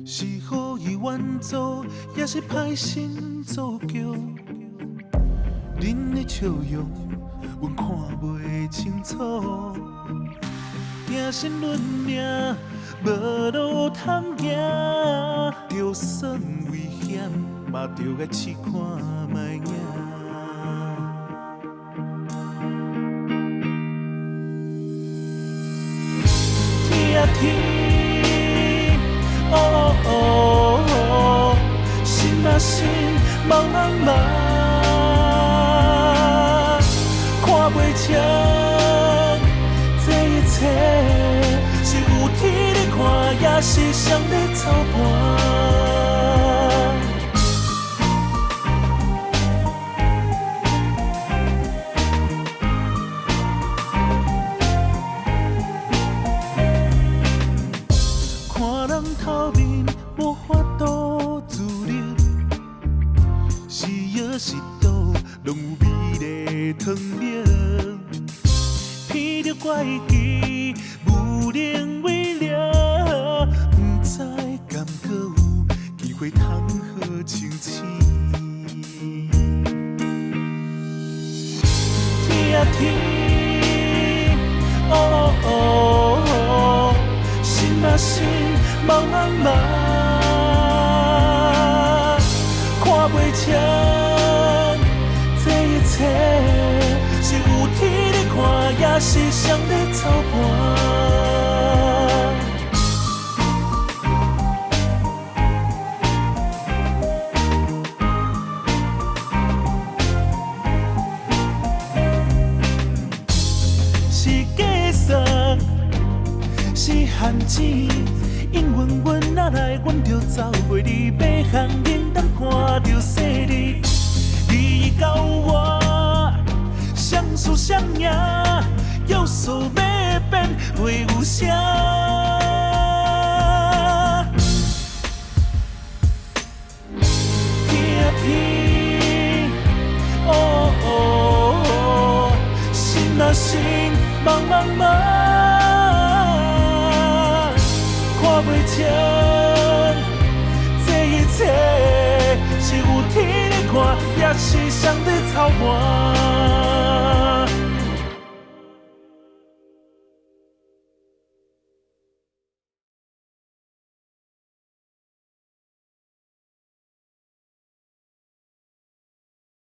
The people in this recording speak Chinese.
是好意愿做，也是歹心做叫。恁的笑容，阮看袂清楚。惊身论命，无路通行，就算危险，嘛着爱试看卖赢。天啊天，哦哦哦，心啊心，茫茫茫，看袂清这一切，是有天在看，也是谁在操盘。看人头面无法度自入，是药是毒，拢有美丽糖蜜。偏着怪奇，无能为力，不知敢搁有机会通好清醒。天啊天，哦哦哦，心啊心，茫茫茫，看袂清这一切，是有天在看，也是谁在操盘。是假算，是限制，因缘缘哪来，阮着走袂离，要向人等看着细里，你甲我相输相赢，要数要变会有啥？天啊天，哦哦哦，心啊心，茫茫茫，看袂清这一切，是有天在看，也是谁在操盘。